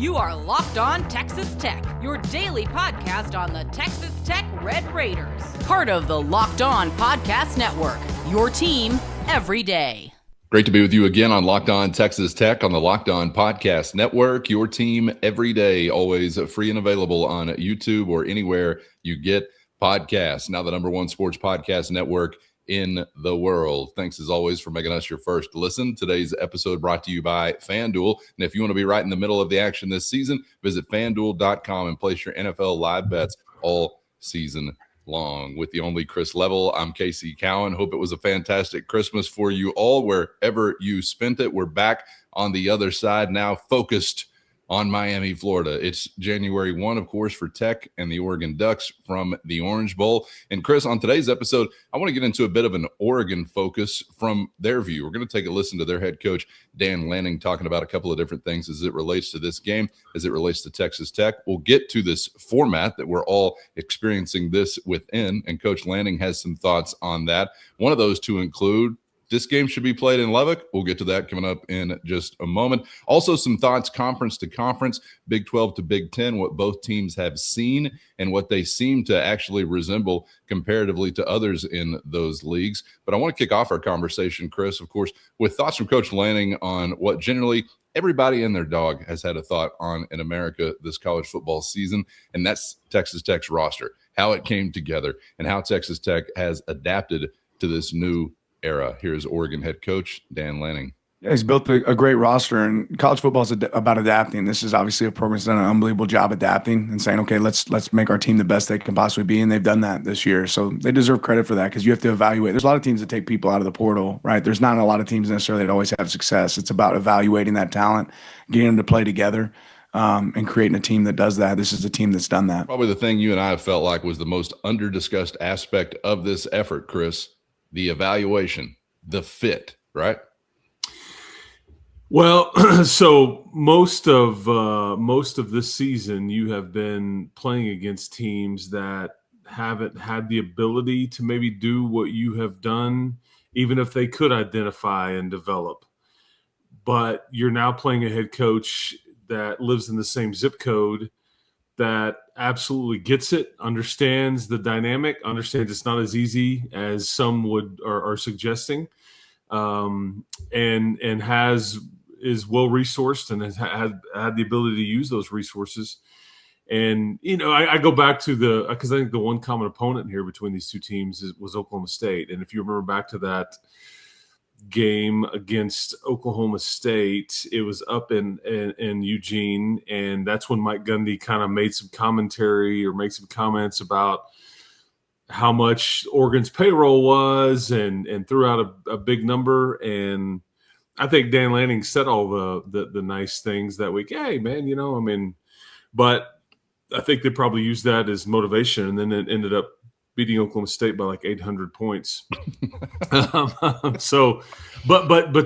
You are Locked On Texas Tech, your daily podcast on the Texas Tech Red Raiders. Part of the Locked On Podcast Network, your team every day. Great to be with you again on Locked On Texas Tech on the Locked On Podcast Network, your team every day, always free and available on YouTube or anywhere you get podcasts. Now the number one sports podcast network in the world. Thanks as always for making us your first listen. Today's episode brought to you by FanDuel. And if you want to be right in the middle of the action this season, visit FanDuel.com and place your NFL live bets all season long. With the only Chris Level, I'm Casey Cowan. Hope it was a fantastic Christmas for you all wherever you spent it. We're back on the other side now, focused on Miami, Florida. It's January 1, of course, for Tech and the Oregon Ducks from the Orange Bowl. And Chris, on today's episode, I want to get into a bit of an Oregon focus from their view. We're going to take a listen to their head coach, Dan Lanning, talking about a couple of different things as it relates to this game, as it relates to Texas Tech. We'll get to this format that we're all experiencing this within, and Coach Lanning has some thoughts on that. One of those to include, this game should be played in Lubbock. We'll get to that coming up in just a moment. Also, some thoughts conference to conference, Big 12 to Big 10, what both teams have seen and what they seem to actually resemble comparatively to others in those leagues. But I want to kick off our conversation, Chris, of course, with thoughts from Coach Lanning on what generally everybody and their dog has had a thought on in America this college football season, and that's Texas Tech's roster, how it came together, and how Texas Tech has adapted to this new era. Here's Oregon head coach Dan Lanning. Yeah, he's built a great roster, and college football is about adapting. This is obviously a program that's done an unbelievable job adapting and saying, okay, let's make our team the best they can possibly be, and they've done that this year. So they deserve credit for that, because you have to evaluate. There's a lot of teams that take people out of the portal, right? There's not a lot of teams necessarily that always have success. It's about evaluating that talent, getting them to play together, and creating a team that does that. This is a team that's done that. Probably the thing you and I have felt like was the most under-discussed aspect of this effort, Chris, the evaluation, the fit, right? Well, so most of this season, you have been playing against teams that haven't had the ability to maybe do what you have done, even if they could identify and develop. But you're now playing a head coach that lives in the same zip code, that absolutely gets it, understands the dynamic, understands it's not as easy as some are suggesting, and is well resourced and has had the ability to use those resources. And I go back to because I think the one common opponent here between these two teams was Oklahoma State. And if you remember back to that game against Oklahoma State, it was up in Eugene, and that's when Mike Gundy kind of made some commentary or made some comments about how much Oregon's payroll was and threw out a big number. And I think Dan Lanning said all the nice things that week. Hey, man, but I think they probably used that as motivation, and then it ended up beating Oklahoma State by like 800 points. But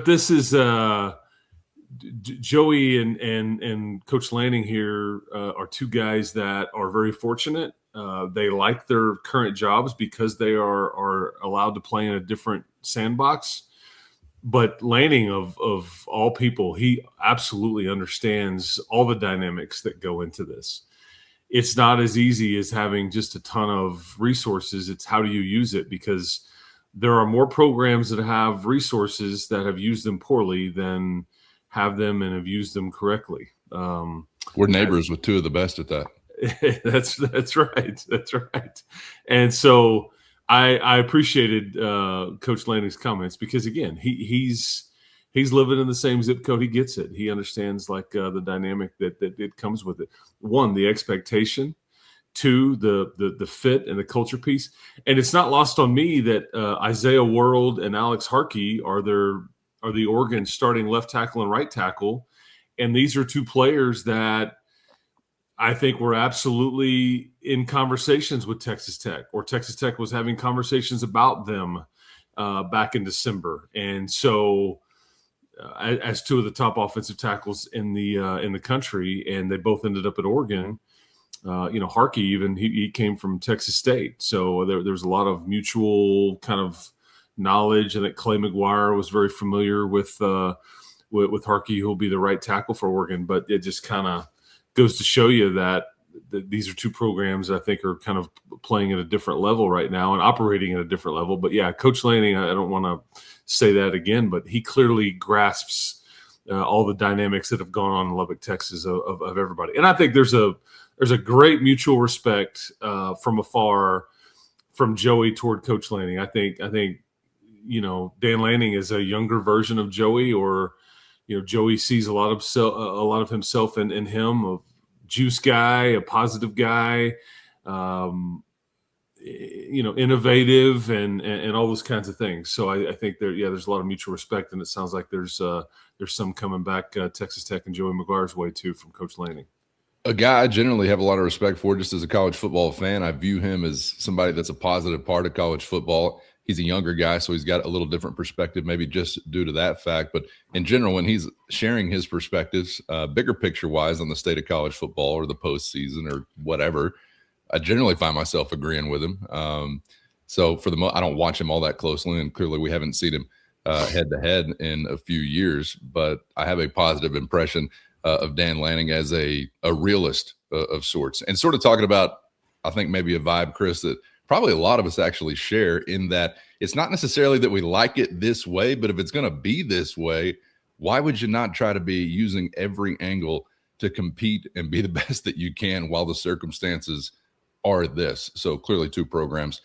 this is Joey and Coach Lanning here are two guys that are very fortunate. They like their current jobs because they are allowed to play in a different sandbox. But Lanning, of all people, he absolutely understands all the dynamics that go into this. It's not as easy as having just a ton of resources. It's how do you use it, because there are more programs that have resources that have used them poorly than have them and have used them correctly. We're neighbors with two of the best at that. That's right. That's right. And so I appreciated Coach Lanning's comments, because again, he's living in the same zip code. He gets it. He understands the dynamic that it comes with it. One, the expectation. Two, the fit and the culture piece. And it's not lost on me that Isaiah World and Alex Harkey are the Oregon starting left tackle and right tackle. And these are two players that I think were absolutely in conversations with Texas Tech, or Texas Tech was having conversations about them back in December. And so as two of the top offensive tackles in the country, and they both ended up at Oregon. Harkey even he came from Texas State, so there's a lot of mutual kind of knowledge, and that Clay McGuire was very familiar with Harkey, who'll be the right tackle for Oregon. But it just kind of goes to show you that these are two programs I think are kind of playing at a different level right now and operating at a different level. But yeah, Coach Lanning, I don't want to say that again, but he clearly grasps all the dynamics that have gone on in Lubbock, Texas of everybody. And I think there's a great mutual respect from afar from Joey toward Coach Lanning. I think Dan Lanning is a younger version of Joey, or Joey sees a lot of himself in him, a juice guy, a positive guy, innovative and all those kinds of things. So I think there's a lot of mutual respect, and it sounds like there's some coming back Texas Tech and Joey McGuire's way too from Coach Lanning. A guy I generally have a lot of respect for just as a college football fan. I view him as somebody that's a positive part of college football. He's a younger guy, so he's got a little different perspective, maybe just due to that fact. But in general, when he's sharing his perspectives, bigger picture-wise on the state of college football or the postseason or whatever, I generally find myself agreeing with him. So for I don't watch him all that closely, and clearly we haven't seen him head-to-head in a few years. But I have a positive impression of Dan Lanning as a realist of sorts. And sort of talking about, I think, maybe a vibe, Chris, that probably a lot of us actually share, in that it's not necessarily that we like it this way, but if it's going to be this way, why would you not try to be using every angle to compete and be the best that you can while the circumstances are this? So clearly two programs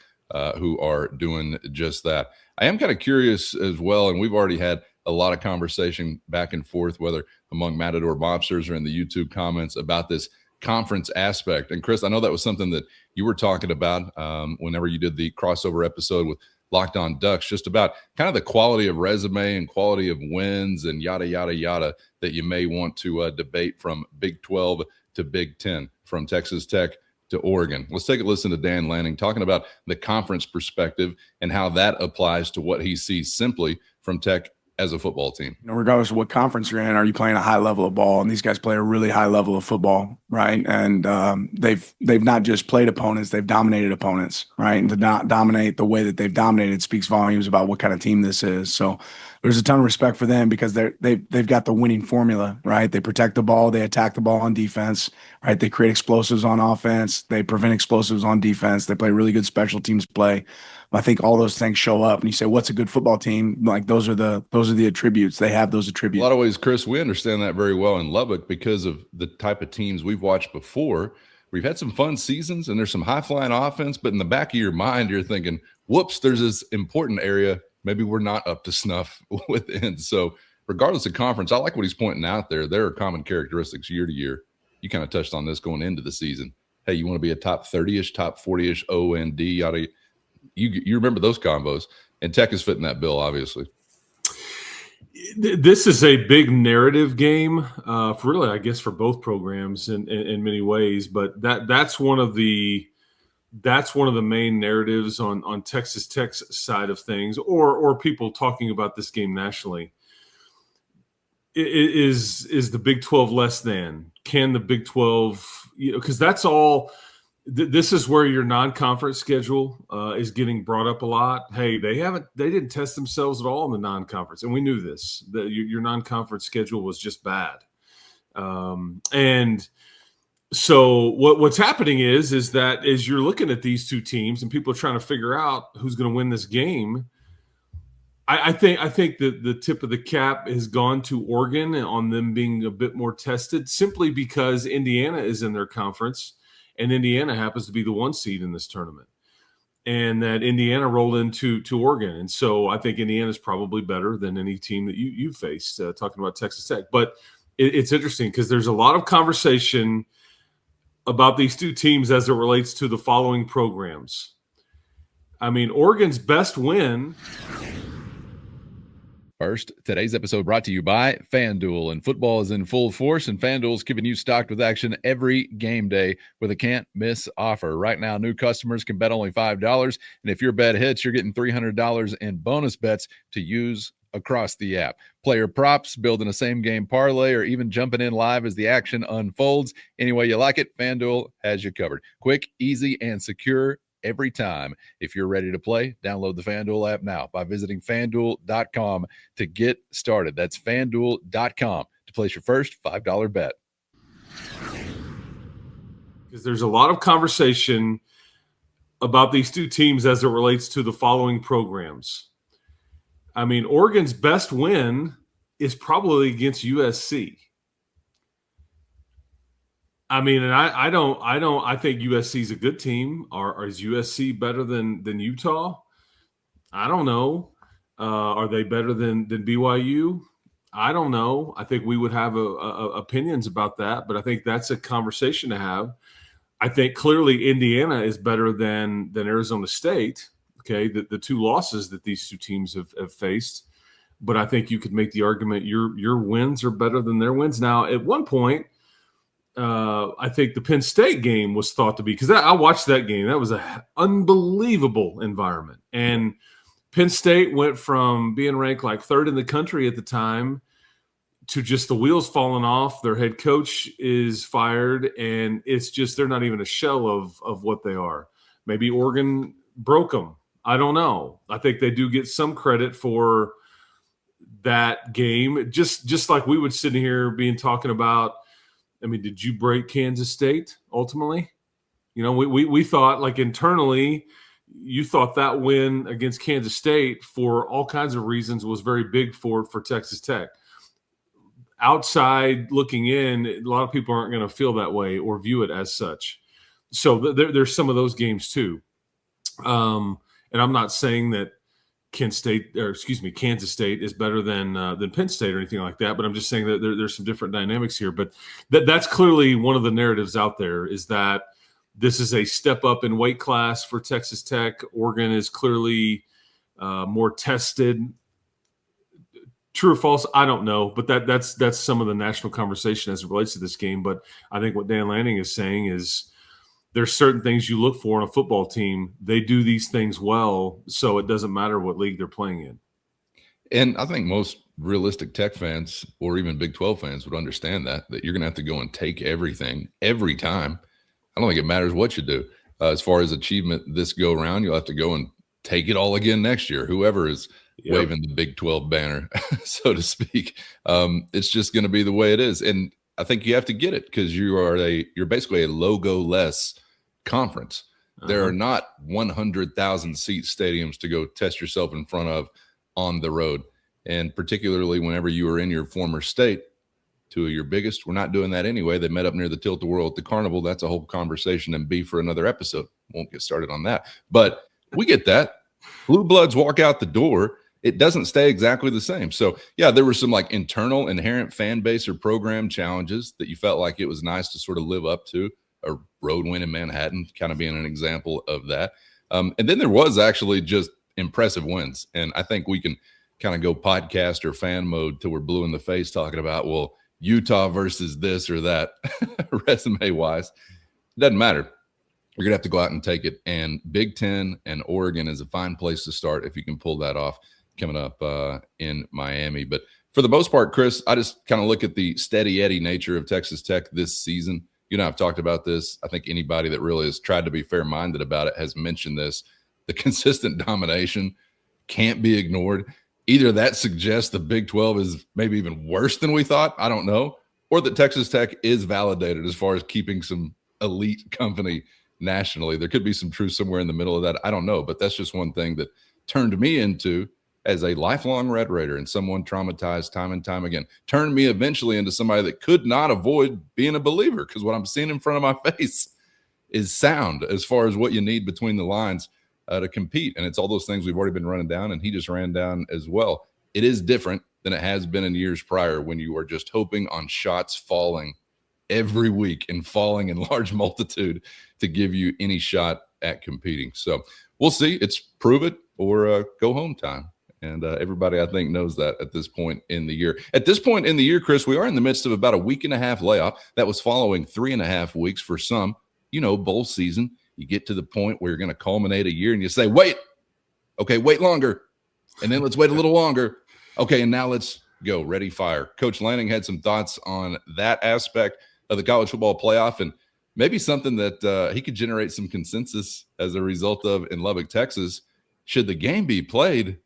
who are doing just that. I am kind of curious as well, and we've already had a lot of conversation back and forth, whether among Matador Mobsters or in the YouTube comments, about this conference aspect. And Chris, I know that was something that you were talking about whenever you did the crossover episode with Locked On Ducks, just about kind of the quality of resume and quality of wins and yada, yada, yada that you may want to debate from Big 12 to Big 10, from Texas Tech to Oregon. Let's take a listen to Dan Lanning talking about the conference perspective and how that applies to what he sees simply from Tech as a football team. Regardless of what conference you're in, are you playing a high level of ball? And these guys play a really high level of football, right? And they've not just played opponents, they've dominated opponents, right? And to not dominate the way that they've dominated speaks volumes about what kind of team this is. So there's a ton of respect for them because they've got the winning formula, right? They protect the ball, they attack the ball on defense, right? They create explosives on offense, they prevent explosives on defense, they play really good special teams play. I think all those things show up, and you say, what's a good football team? Like those are the attributes. They have those attributes. A lot of ways, Chris, we understand that very well in Lubbock because of the type of teams we've watched before. We've had some fun seasons and there's some high flying offense, but in the back of your mind, you're thinking, whoops, there's this important area. Maybe we're not up to snuff within. So regardless of conference, I like what he's pointing out there. There are common characteristics year to year. You kind of touched on this going into the season. Hey, you want to be a top 30-ish, top 40-ish OND, yada. You remember those combos, and Tech is fitting that bill, obviously. This is a big narrative game, for really, I guess, for both programs in many ways. But that's one of the main narratives on Texas Tech's side of things, or people talking about this game nationally. Is the Big 12 less than? Can the Big 12? Because that's all. This is where your non-conference schedule is getting brought up a lot. Hey, they didn't test themselves at all in the non-conference, and we knew this. Your non-conference schedule was just bad, and so what's happening is that as you're looking at these two teams and people are trying to figure out who's going to win this game, I think that the tip of the cap has gone to Oregon on them being a bit more tested, simply because Indiana is in their conference. And Indiana happens to be the 1 seed in this tournament, and that Indiana rolled into Oregon. And so I think Indiana is probably better than any team that you faced, talking about Texas Tech. But it's interesting because there's a lot of conversation about these two teams as it relates to the following programs. I mean, Oregon's best win. First, today's episode brought to you by FanDuel, and football is in full force, and FanDuel's keeping you stocked with action every game day with a can't-miss offer. Right now, new customers can bet only $5, and if your bet hits, you're getting $300 in bonus bets to use across the app. Player props, building a same-game parlay, or even jumping in live as the action unfolds. Any way you like it, FanDuel has you covered. Quick, easy, and secure every time. If you're ready to play, download the FanDuel app now by visiting FanDuel.com to get started. That's FanDuel.com to place your first $5 bet. because there's a lot of conversation about these two teams as it relates to the following programs. I mean, Oregon's best win is probably against USC. I mean, and I think USC is a good team. Is USC better than Utah? I don't know. Are they better than BYU? I don't know. I think we would have opinions about that, but I think that's a conversation to have. I think clearly Indiana is better than Arizona State. Okay, the two losses that these two teams have faced, but I think you could make the argument your wins are better than their wins. Now, at one point, I think the Penn State game was thought to be, because I watched that game. That was an unbelievable environment. And Penn State went from being ranked like third in the country at the time to just the wheels falling off. Their head coach is fired, and it's just they're not even a shell of what they are. Maybe Oregon broke them. I don't know. I think they do get some credit for that game. Just like we would sit here talking about, I mean, did you break Kansas State ultimately? You know, we thought, like, internally, you thought that win against Kansas State for all kinds of reasons was very big for Texas Tech. Outside looking in, a lot of people aren't going to feel that way or view it as such. So there's some of those games too. And I'm not saying that Kansas State is better than Penn State or anything like that, but I'm just saying that there's some different dynamics here. But that's clearly one of the narratives out there, is that this is a step up in weight class for Texas Tech. Oregon is clearly more tested. True or false, I don't know, but that's some of the national conversation as it relates to this game. But I think what Dan Lanning is saying is there's certain things you look for in a football team. They do these things well, so it doesn't matter what league they're playing in. And I think most realistic Tech fans or even Big 12 fans would understand that you're going to have to go and take everything every time. I don't think it matters what you do. As far as achievement this go around, you'll have to go and take it all again next year, whoever is waving the Big 12 banner, so to speak. It's just going to be the way it is. And I think you have to get it, because you're basically a logo-less conference. There are not 100,000 seat stadiums to go test yourself in front of on the road. And particularly whenever you were in your former state, two of your biggest, we're not doing that anyway. They met up near the Tilt-A-Whirl at the Carnival. That's a whole conversation and be for another episode. Won't get started on that. But we get that. Blue Bloods walk out the door. It doesn't stay exactly the same. So, yeah, there were some like internal inherent fan base or program challenges that you felt like it was nice to sort of live up to. A road win in Manhattan kind of being an example of that. And then there was actually just impressive wins. And I think we can kind of go podcast or fan mode till we're blue in the face talking about, well, Utah versus this or that resume-wise. It doesn't matter. You're going to have to go out and take it. And Big Ten and Oregon is a fine place to start if you can pull that off coming up in Miami. But for the most part, Chris, I just kind of look at the steady Eddie nature of Texas Tech this season. You know, I've talked about this. I think anybody that really has tried to be fair-minded about it has mentioned this. The consistent domination can't be ignored. Either that suggests the Big 12 is maybe even worse than we thought, I don't know, or that Texas Tech is validated as far as keeping some elite company nationally. There could be some truth somewhere in the middle of that. I don't know, but that's just one thing that turned me into, as a lifelong Red Raider and someone traumatized time and time again, turned me eventually into somebody that could not avoid being a believer, because what I'm seeing in front of my face is sound as far as what you need between the lines to compete. And it's all those things we've already been running down, and he just ran down as well. It is different than it has been in years prior, when you are just hoping on shots falling every week and falling in large multitude to give you any shot at competing. So we'll see. It's prove it or go home time. And everybody, I think, knows that at this point in the year. At this point in the year, Chris, we are in the midst of about a week and a half layoff that was following 3.5 weeks for some, bowl season. You get to the point where you're going to culminate a year and you say, wait longer. And then let's wait a little longer. Okay, and now let's go. Ready, fire. Coach Lanning had some thoughts on that aspect of the college football playoff, and maybe something that he could generate some consensus as a result of in Lubbock, Texas. Should the game be played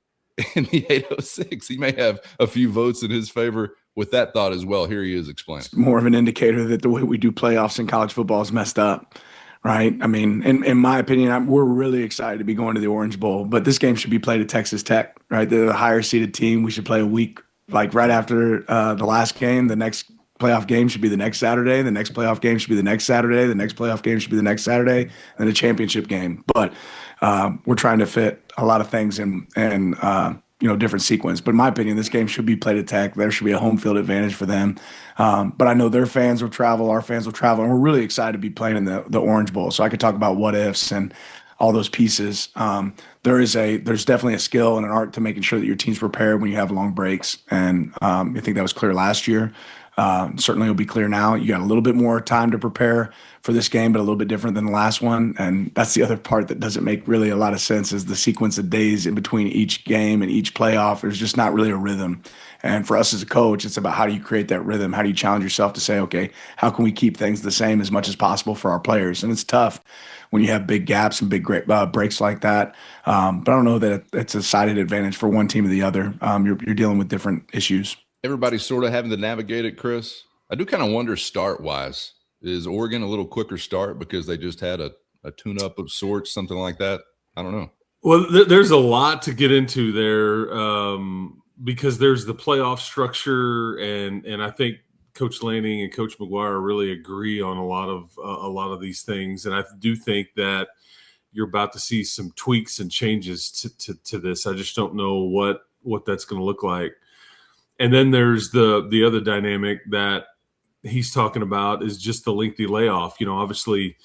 in the 806, he may have a few votes in his favor with that thought as well, here he is explaining. It's more of an indicator that the way we do playoffs in college football is messed up, right? I mean, in my opinion, we're really excited to be going to the Orange Bowl, but this game should be played at Texas Tech, right? They're the higher seeded team. We should play a week, like right after the last game. The next playoff game should be the next Saturday. The next playoff game should be the next Saturday. The next playoff game should be the next Saturday, and the championship game. But we're trying to fit a lot of things in different sequence. But in my opinion, this game should be played at Tech. There should be a home field advantage for them. But I know their fans will travel, our fans will travel, and we're really excited to be playing in the Orange Bowl. So I could talk about what ifs and all those pieces. There's definitely a skill and an art to making sure that your team's prepared when you have long breaks. And I think that was clear last year. Certainly it'll be clear now. You got a little bit more time to prepare for this game, but a little bit different than the last one. And that's the other part that doesn't make really a lot of sense, is the sequence of days in between each game and each playoff. There's just not really a rhythm. And for us as a coach, it's about how do you create that rhythm? How do you challenge yourself to say, okay, how can we keep things the same as much as possible for our players? And it's tough when you have big gaps and big breaks like that. But I don't know that it's a sided advantage for one team or the other. You're dealing with different issues. Everybody's sort of having to navigate it, Chris. I do kind of wonder start-wise. Is Oregon a little quicker start because they just had a tune-up of sorts, something like that? I don't know. Well, there's a lot to get into there because there's the playoff structure, and I think Coach Lanning and Coach McGuire really agree on a lot of these things. And I do think that you're about to see some tweaks and changes to this. I just don't know what that's going to look like. And then there's the other dynamic that he's talking about is just the lengthy layoff. Obviously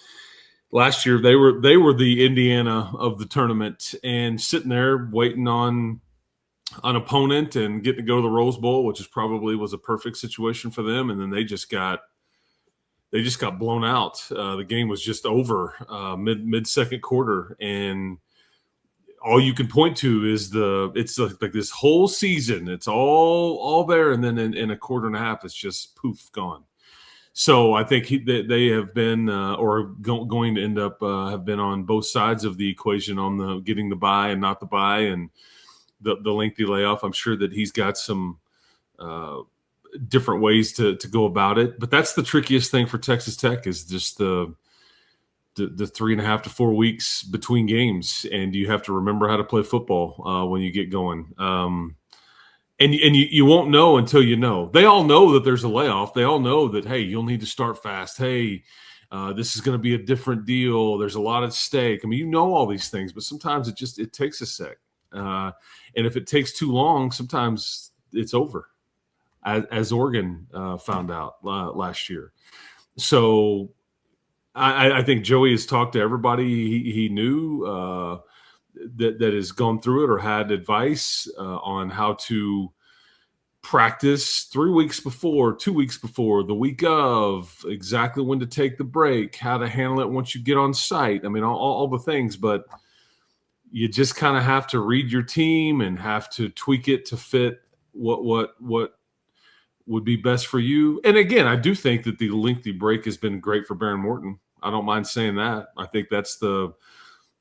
last year they were the Indiana of the tournament and sitting there waiting on an opponent and getting to go to the Rose Bowl, which was a perfect situation for them. And then they just got blown out. The game was just over mid second quarter, and all you can point to is it's like this whole season. It's all there, and then in a quarter and a half, it's just poof, gone. So I think they have been going to end up have been on both sides of the equation on the getting the bye and not the bye, and the lengthy layoff. I'm sure that he's got some different ways to go about it, but that's the trickiest thing for Texas Tech is just the 3.5 to 4 weeks between games, and you have to remember how to play football when you get going. And you won't know until you know. They all know that there's a layoff. They all know that, hey, you'll need to start fast. Hey, this is going to be a different deal. There's a lot at stake. I mean, you know all these things, but sometimes it takes a sec. And if it takes too long, sometimes it's over, as Oregon found out last year. So I think Joey has talked to everybody he knew that has gone through it or had advice on how to practice 3 weeks before, 2 weeks before, the week of, exactly when to take the break, how to handle it once you get on site. I mean, all the things, but you just kind of have to read your team and have to tweak it to fit what would be best for you. And again, I do think that the lengthy break has been great for Baron Morton. I don't mind saying that. I think that's the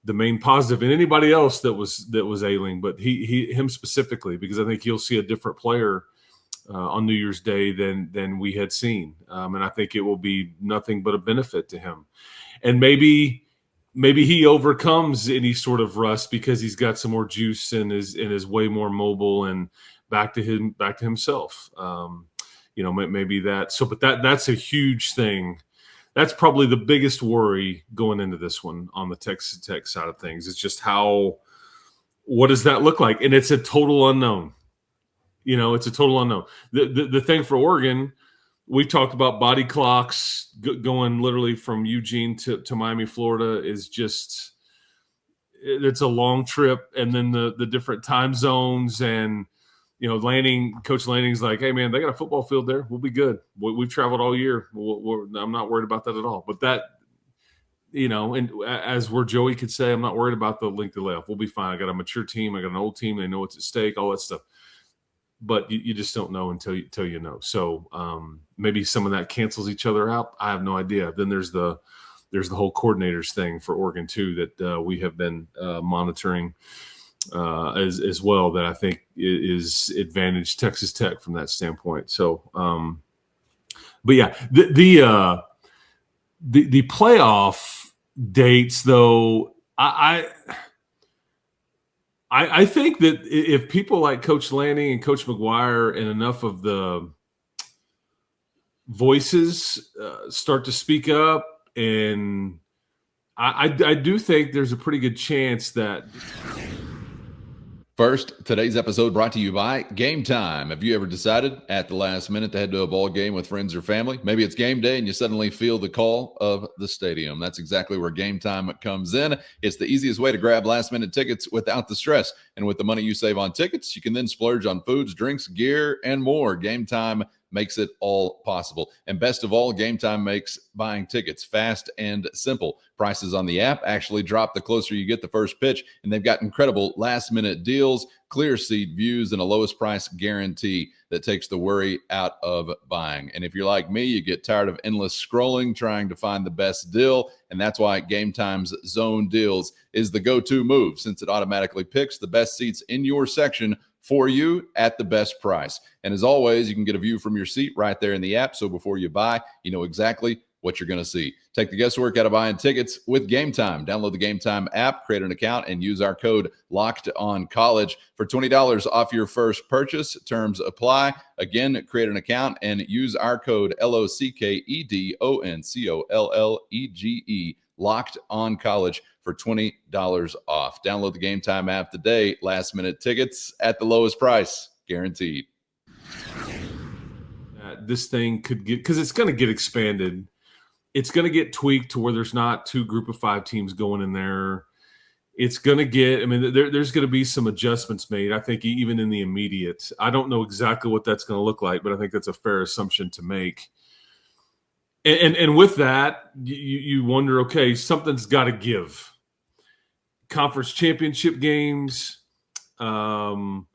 main positive, and anybody else that was ailing, but him specifically, because I think he'll see a different player on New Year's Day than we had seen, and I think it will be nothing but a benefit to him. And maybe he overcomes any sort of rust because he's got some more juice and is way more mobile and back to himself. Maybe that. So, but that's a huge thing. That's probably the biggest worry going into this one on the Texas Tech side of things. It's just what does that look like? And it's a total unknown. It's a total unknown. The thing for Oregon, we talked about body clocks going literally from Eugene to Miami, Florida, is just, it's a long trip. And then the different time zones and, Coach Lanning's like, hey, man, they got a football field there. We'll be good. We've traveled all year. I'm not worried about that at all. But that, and as where Joey could say, I'm not worried about the length of layoff. We'll be fine. I got a mature team. I got an old team. They know what's at stake, all that stuff. But you just don't know until you know. So maybe some of that cancels each other out. I have no idea. Then there's the whole coordinators thing for Oregon too that we have been monitoring as well that I think is advantage Texas Tech from that standpoint. So, but yeah, the playoff dates though, I think that if people like Coach Lanning and Coach McGuire and enough of the voices start to speak up, and I do think there's a pretty good chance that. First, today's episode brought to you by Gametime. Have you ever decided at the last minute to head to a ball game with friends or family? Maybe it's game day and you suddenly feel the call of the stadium. That's exactly where Gametime comes in. It's the easiest way to grab last-minute tickets without the stress. And with the money you save on tickets, you can then splurge on foods, drinks, gear, and more. Gametime makes it all possible. And best of all, Gametime makes buying tickets fast and simple. Prices on the app actually drop the closer you get the first pitch, and they've got incredible last-minute deals, clear seat views, and a lowest price guarantee that takes the worry out of buying. And if you're like me, you get tired of endless scrolling trying to find the best deal, and that's why Gametime's Zone Deals is the go-to move, since it automatically picks the best seats in your section for you at the best price. And as always, you can get a view from your seat right there in the app. So before you buy, you know exactly what you're going to see. Take the guesswork out of buying tickets with Gametime. Download the Gametime app, create an account, and use our code LOCKEDONCollege for $20 off your first purchase. Terms apply. Again, create an account and use our code LOCKEDONCOLLEGE, Locked On College, for $20 off. Download the Gametime app today. Last minute tickets at the lowest price, guaranteed. This thing could get, because it's going to get expanded. It's going to get tweaked to where there's not 2 group of 5 teams going in there. It's going to get, I mean, there's going to be some adjustments made, I think, even in the immediate. I don't know exactly what that's going to look like, but I think that's a fair assumption to make. And with that, you wonder, okay, something's got to give. Conference championship games, some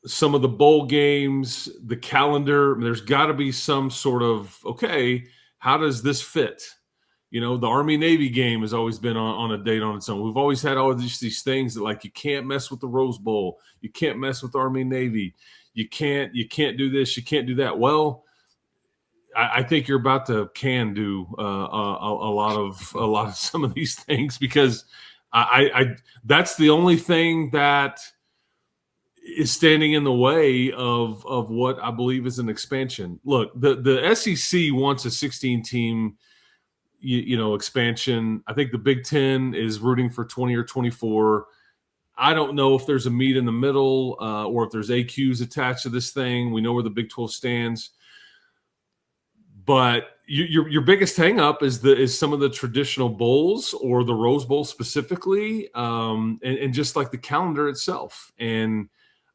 of the bowl games, the calendar. There's got to be some sort of, okay, how does this fit? You know, the Army-Navy game has always been on a date on its own. We've always had all of these things that, like, you can't mess with the Rose Bowl. You can't mess with Army-Navy. You can't do this. You can't do that. Well, I think you're about to do a lot of some of these things, because I that's the only thing that is standing in the way of what I believe is an expansion. Look, the SEC wants a 16-team expansion. I think the Big Ten is rooting for 20 or 24. I don't know if there's a meet in the middle or if there's AQs attached to this thing. We know where the Big 12 stands. But your biggest hang up is some of the traditional bowls, or the Rose Bowl specifically, and just like the calendar itself. And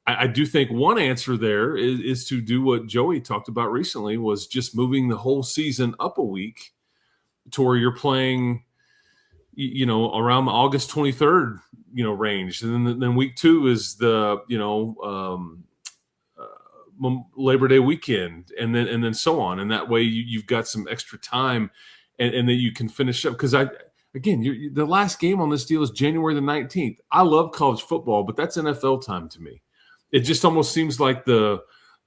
I do think one answer there is to do what Joey talked about recently, was just moving the whole season up a week to where you're playing, around the August 23rd, range. And then week 2 is the, Labor Day weekend, and then so on. And that way you've got some extra time, and then you can finish up. Because the last game on this deal is January the 19th. I love college football, but that's NFL time to me. It just almost seems like the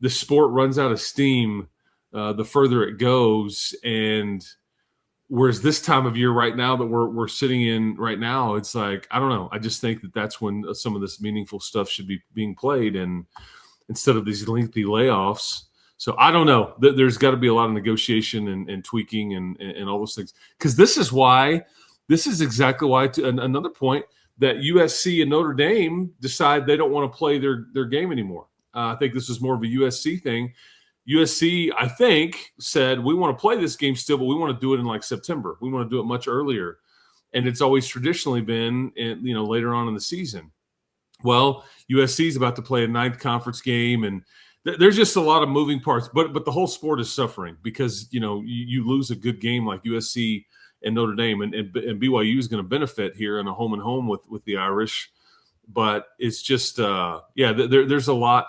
sport runs out of steam the further it goes. And whereas this time of year right now that we're sitting in right now, it's like, I don't know. I just think that's when some of this meaningful stuff should be being played, and instead of these lengthy layoffs. So I don't know. There's got to be a lot of negotiation and tweaking and all those things. Because this is exactly why, another point, that USC and Notre Dame decide they don't want to play their game anymore. I think this is more of a USC thing. USC, I think, said, we want to play this game still, but we want to do it in like September. We want to do it much earlier. And it's always traditionally been, later on in the season. Well, USC is about to play a 9th conference game, and there's just a lot of moving parts. But the whole sport is suffering because, you lose a good game like USC and Notre Dame, and BYU is going to benefit here in a home and home with the Irish. But it's just, there's a lot.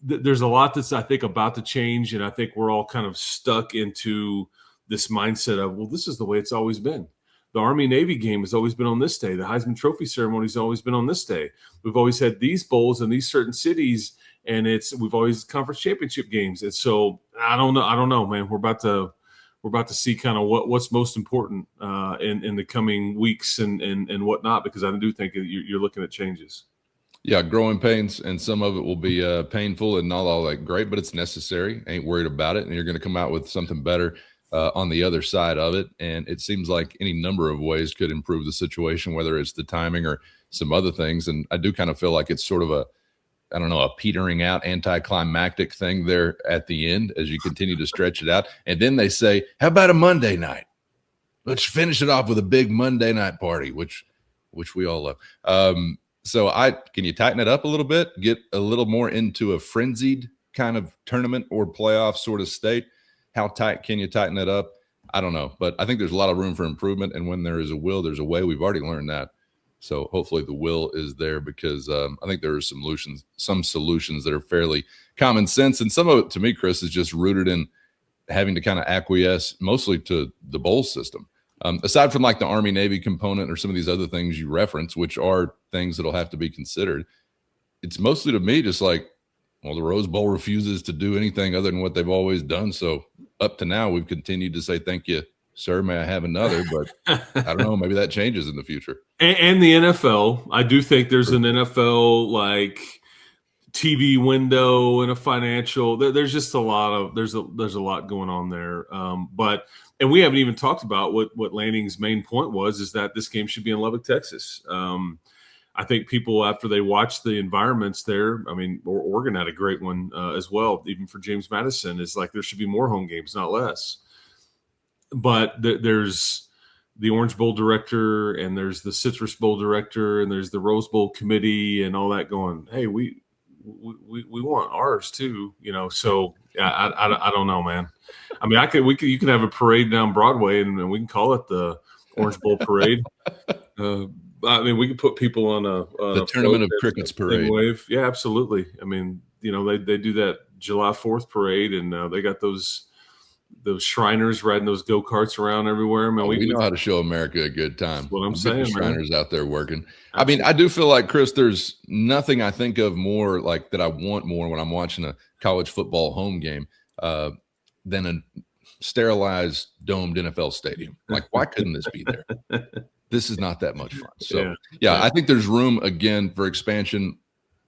There's a lot that's, I think, about to change, and I think we're all kind of stuck into this mindset of, well, this is the way it's always been. The Army-Navy game has always been on this day. The Heisman Trophy ceremony has always been on this day. We've always had these bowls in these certain cities, and we've always conference championship games. And so I don't know, man. We're about to see kind of what's most important in the coming weeks and whatnot, because I do think you're looking at changes. Yeah, growing pains, and some of it will be painful and not all that great, but it's necessary. Ain't worried about it, and you're going to come out with something better on the other side of it. And it seems like any number of ways could improve the situation, whether it's the timing or some other things. And I do kind of feel like it's sort of a petering out, anticlimactic thing there at the end as you continue to stretch it out. And then they say, how about a Monday night? Let's finish it off with a big Monday night party, which we all love. So can you tighten it up a little bit, get a little more into a frenzied kind of tournament or playoff sort of state? How tight can you tighten it up? I don't know, but I think there's a lot of room for improvement. And when there is a will, there's a way. We've already learned that. So hopefully the will is there, because I think there are some solutions that are fairly common sense. And some of it, to me, Chris, is just rooted in having to kind of acquiesce mostly to the bowl system. Aside from like the Army-Navy component or some of these other things you reference, which are things that'll have to be considered, it's mostly, to me, just like, well, the Rose Bowl refuses to do anything other than what they've always done. So up to now, we've continued to say, thank you, sir, may I have another? But I don't know, maybe that changes in the future. And the NFL, I do think there's an NFL like TV window and a financial. There's just a lot going on there. And we haven't even talked about what Lanning's main point was, is that this game should be in Lubbock, Texas. I think people, after they watch the environments there, I mean, Oregon had a great one as well, even for James Madison. It's like there should be more home games, not less. But there's the Orange Bowl director, and there's the Citrus Bowl director, and there's the Rose Bowl committee, and all that going, hey, we want ours too, you know. So I don't know, man. I mean, you can have a parade down Broadway, and we can call it the Orange Bowl Parade. I mean, we could put people on the Tournament of Crickets parade. Wave. Yeah, absolutely. I mean, you know, they do that July 4th parade, and they got those Shriners riding those go-karts around everywhere. I mean, we know how to show America a good time. That's what I'm saying, Shriners out there working. Absolutely. I mean, I do feel like, Chris, there's nothing I think of more like that I want more when I'm watching a college football home game than a sterilized domed NFL stadium. Like, why couldn't this be there? This is not that much fun. So, yeah, I think there's room, again, for expansion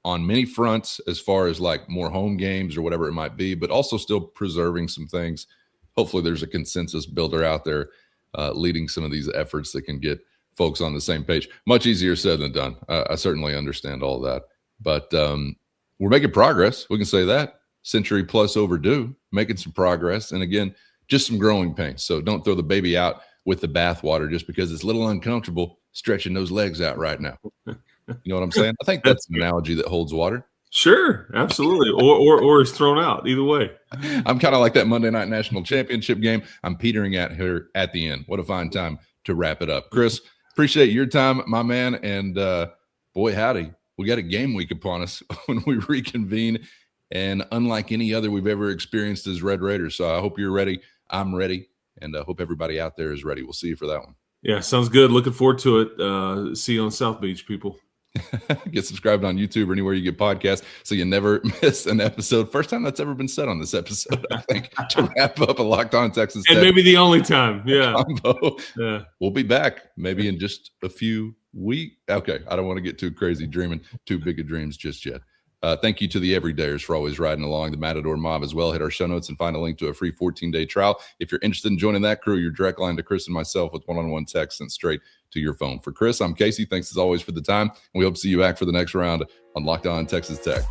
on many fronts as far as like more home games or whatever it might be, but also still preserving some things. Hopefully there's a consensus builder out there leading some of these efforts that can get folks on the same page. Much easier said than done. I certainly understand all that. But we're making progress. We can say that. Century plus overdue, making some progress. And again, just some growing pains. So don't throw the baby out with the bathwater just because it's a little uncomfortable stretching those legs out right now. You know what I'm saying? I think that's an analogy that holds water. Sure, absolutely. Or is thrown out. Either way. I'm kind of like that Monday night national championship game. I'm petering at her at the end. What a fine time to wrap it up. Chris, appreciate your time, my man. And boy, howdy, we got a game week upon us when we reconvene. And unlike any other we've ever experienced as Red Raiders. So I hope you're ready. I'm ready. And I hope everybody out there is ready. We'll see you for that one. Yeah, sounds good. Looking forward to it. See you on South Beach, people. Get subscribed on YouTube or anywhere you get podcasts so you never miss an episode. First time that's ever been said on this episode, I think, to wrap up a Locked On Texas Tech. And maybe the only time. Yeah. Combo. Yeah. We'll be back maybe in just a few weeks. Okay. I don't want to get too crazy dreaming too big of dreams just yet. Thank you to the everydayers for always riding along. The Matador Mob as well. Hit our show notes and find a link to a free 14-day trial. If you're interested in joining that crew, your direct line to Chris and myself with one-on-one text sent straight to your phone. For Chris, I'm Casey. Thanks as always for the time. And we hope to see you back for the next round on Locked On Texas Tech.